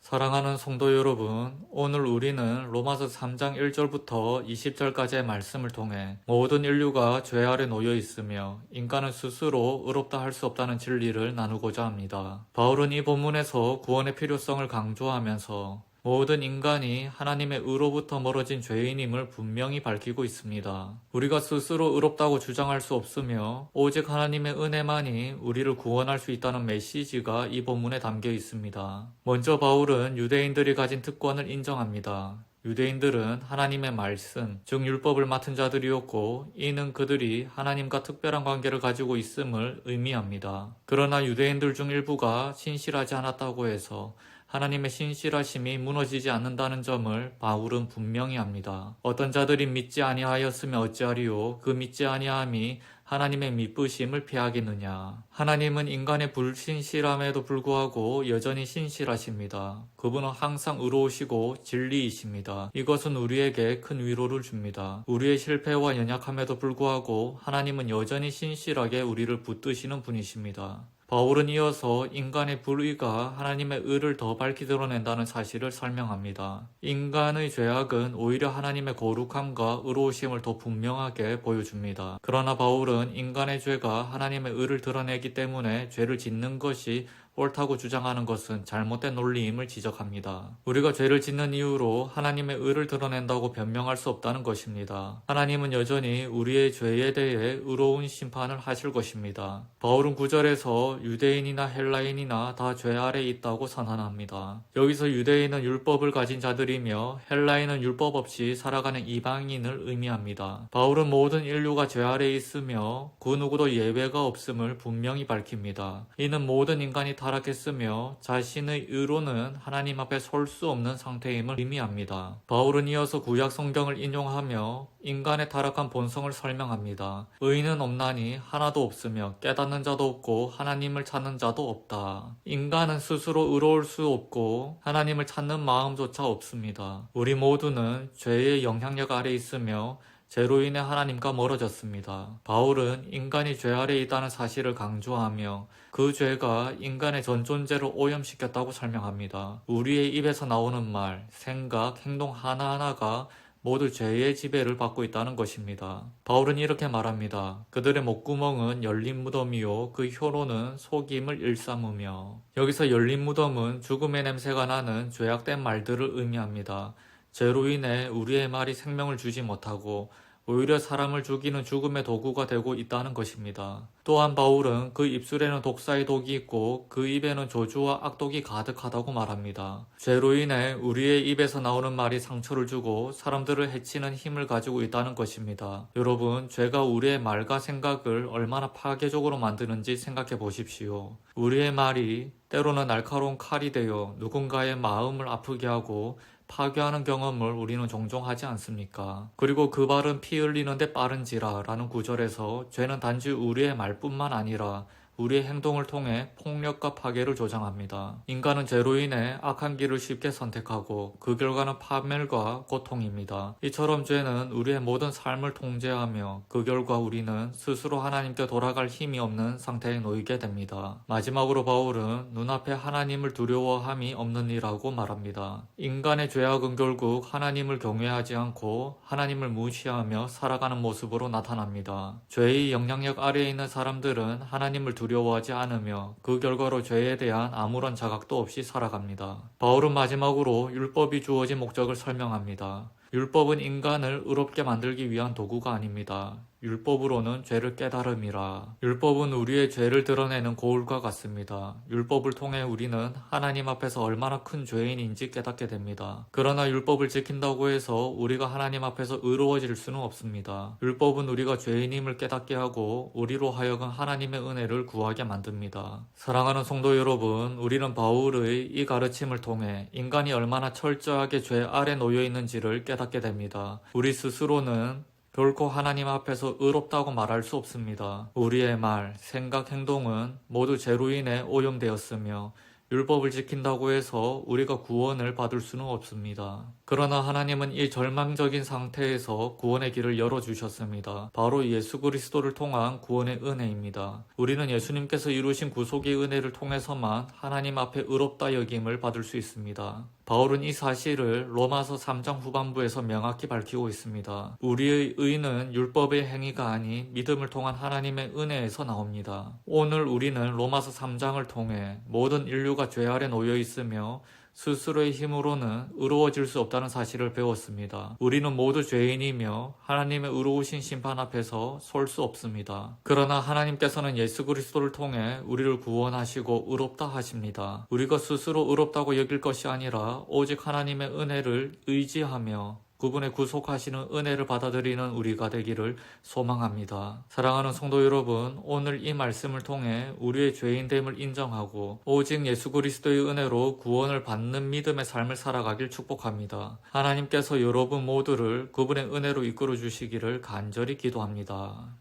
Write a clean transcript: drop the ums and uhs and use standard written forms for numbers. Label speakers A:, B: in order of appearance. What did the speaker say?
A: 사랑하는 성도 여러분, 오늘 우리는 로마서 3장 1절부터 20절까지의 말씀을 통해 모든 인류가 죄 아래 놓여 있으며 인간은 스스로 의롭다 할 수 없다는 진리를 나누고자 합니다. 바울은 이 본문에서 구원의 필요성을 강조하면서 모든 인간이 하나님의 의로부터 멀어진 죄인임을 분명히 밝히고 있습니다. 우리가 스스로 의롭다고 주장할 수 없으며 오직 하나님의 은혜만이 우리를 구원할 수 있다는 메시지가 이 본문에 담겨 있습니다. 먼저 바울은 유대인들이 가진 특권을 인정합니다. 유대인들은 하나님의 말씀, 즉 율법을 맡은 자들이었고 이는 그들이 하나님과 특별한 관계를 가지고 있음을 의미합니다. 그러나 유대인들 중 일부가 신실하지 않았다고 해서 하나님의 신실하심이 무너지지 않는다는 점을 바울은 분명히 합니다. 어떤 자들이 믿지 아니하였으면 어찌하리요? 그 믿지 아니함이 하나님의 미쁘심을 피하겠느냐. 하나님은 인간의 불신실함에도 불구하고 여전히 신실하십니다. 그분은 항상 의로우시고 진리이십니다. 이것은 우리에게 큰 위로를 줍니다. 우리의 실패와 연약함에도 불구하고 하나님은 여전히 신실하게 우리를 붙드시는 분이십니다. 바울은 이어서 인간의 불의가 하나님의 의를 더 밝히 드러낸다는 사실을 설명합니다. 인간의 죄악은 오히려 하나님의 거룩함과 의로우심을 더 분명하게 보여줍니다. 그러나 바울은 인간의 죄가 하나님의 의를 드러내기 때문에 죄를 짓는 것이 옳다고 주장하는 것은 잘못된 논리임을 지적합니다. 우리가 죄를 짓는 이유로 하나님의 의를 드러낸다고 변명할 수 없다는 것입니다. 하나님은 여전히 우리의 죄에 대해 의로운 심판을 하실 것입니다. 바울은 9절에서 유대인이나 헬라인이나 다 죄 아래 있다고 선언합니다. 여기서 유대인은 율법을 가진 자들이며 헬라인은 율법 없이 살아가는 이방인을 의미합니다. 바울은 모든 인류가 죄 아래 있으며 그 누구도 예외가 없음을 분명히 밝힙니다. 이는 모든 인간이 타락했으며 자신의 의로는 하나님 앞에 설 수 없는 상태임을 의미합니다. 바울은 이어서 구약 성경을 인용하며 인간의 타락한 본성을 설명합니다. 의인은 없나니 하나도 없으며 깨닫는 자도 없고 하나님을 찾는 자도 없다. 인간은 스스로 의로울 수 없고 하나님을 찾는 마음조차 없습니다. 우리 모두는 죄의 영향력 아래 있으며 죄로 인해 하나님과 멀어졌습니다. 바울은 인간이 죄 아래 있다는 사실을 강조하며 그 죄가 인간의 전 존재를 오염시켰다고 설명합니다. 우리의 입에서 나오는 말, 생각, 행동 하나하나가 모두 죄의 지배를 받고 있다는 것입니다. 바울은 이렇게 말합니다. 그들의 목구멍은 열린 무덤이요 그 혀로는 속임을 일삼으며. 여기서 열린 무덤은 죽음의 냄새가 나는 죄악된 말들을 의미합니다. 죄로 인해 우리의 말이 생명을 주지 못하고 오히려 사람을 죽이는 죽음의 도구가 되고 있다는 것입니다. 또한 바울은 그 입술에는 독사의 독이 있고 그 입에는 저주와 악독이 가득하다고 말합니다. 죄로 인해 우리의 입에서 나오는 말이 상처를 주고 사람들을 해치는 힘을 가지고 있다는 것입니다. 여러분, 죄가 우리의 말과 생각을 얼마나 파괴적으로 만드는지 생각해 보십시오. 우리의 말이 때로는 날카로운 칼이 되어 누군가의 마음을 아프게 하고 파괴하는 경험을 우리는 종종 하지 않습니까? 그리고 그 말은 피 흘리는데 빠른지라 라는 구절에서 죄는 단지 우리의 말뿐만 아니라 우리의 행동을 통해 폭력과 파괴를 조장합니다. 인간은 죄로 인해 악한 길을 쉽게 선택하고 그 결과는 파멸과 고통입니다. 이처럼 죄는 우리의 모든 삶을 통제하며 그 결과 우리는 스스로 하나님께 돌아갈 힘이 없는 상태에 놓이게 됩니다. 마지막으로 바울은 눈앞에 하나님을 두려워함이 없는 이라고 말합니다. 인간의 죄악은 결국 하나님을 경외하지 않고 하나님을 무시하며 살아가는 모습으로 나타납니다. 죄의 영향력 아래에 있는 사람들은 하나님을 두려워하지 않으며 그 결과로 죄에 대한 아무런 자각도 없이 살아갑니다. 바울은 마지막으로 율법이 주어진 목적을 설명합니다. 율법은 인간을 의롭게 만들기 위한 도구가 아닙니다. 율법으로는 죄를 깨달음이라. 율법은 우리의 죄를 드러내는 거울과 같습니다. 율법을 통해 우리는 하나님 앞에서 얼마나 큰 죄인인지 깨닫게 됩니다. 그러나 율법을 지킨다고 해서 우리가 하나님 앞에서 의로워질 수는 없습니다. 율법은 우리가 죄인임을 깨닫게 하고 우리로 하여금 하나님의 은혜를 구하게 만듭니다. 사랑하는 성도 여러분, 우리는 바울의 이 가르침을 통해 인간이 얼마나 철저하게 죄 아래 놓여 있는지를 깨닫게 됩니다. 우리 스스로는 결코 하나님 앞에서 의롭다고 말할 수 없습니다. 우리의 말, 생각, 행동은 모두 죄로 인해 오염되었으며 율법을 지킨다고 해서 우리가 구원을 받을 수는 없습니다. 그러나 하나님은 이 절망적인 상태에서 구원의 길을 열어주셨습니다. 바로 예수 그리스도를 통한 구원의 은혜입니다. 우리는 예수님께서 이루신 구속의 은혜를 통해서만 하나님 앞에 의롭다 여김을 받을 수 있습니다. 바울은 이 사실을 로마서 3장 후반부에서 명확히 밝히고 있습니다. 우리의 의는 율법의 행위가 아닌 믿음을 통한 하나님의 은혜에서 나옵니다. 오늘 우리는 로마서 3장을 통해 모든 인류가 죄 아래 놓여 있으며 스스로의 힘으로는 의로워질 수 없다는 사실을 배웠습니다. 우리는 모두 죄인이며 하나님의 의로우신 심판 앞에서 설 수 없습니다. 그러나 하나님께서는 예수 그리스도를 통해 우리를 구원하시고 의롭다 하십니다. 우리가 스스로 의롭다고 여길 것이 아니라 오직 하나님의 은혜를 의지하며 그분의 구속하시는 은혜를 받아들이는 우리가 되기를 소망합니다. 사랑하는 성도 여러분, 오늘 이 말씀을 통해 우리의 죄인됨을 인정하고 오직 예수 그리스도의 은혜로 구원을 받는 믿음의 삶을 살아가길 축복합니다. 하나님께서 여러분 모두를 그분의 은혜로 이끌어 주시기를 간절히 기도합니다.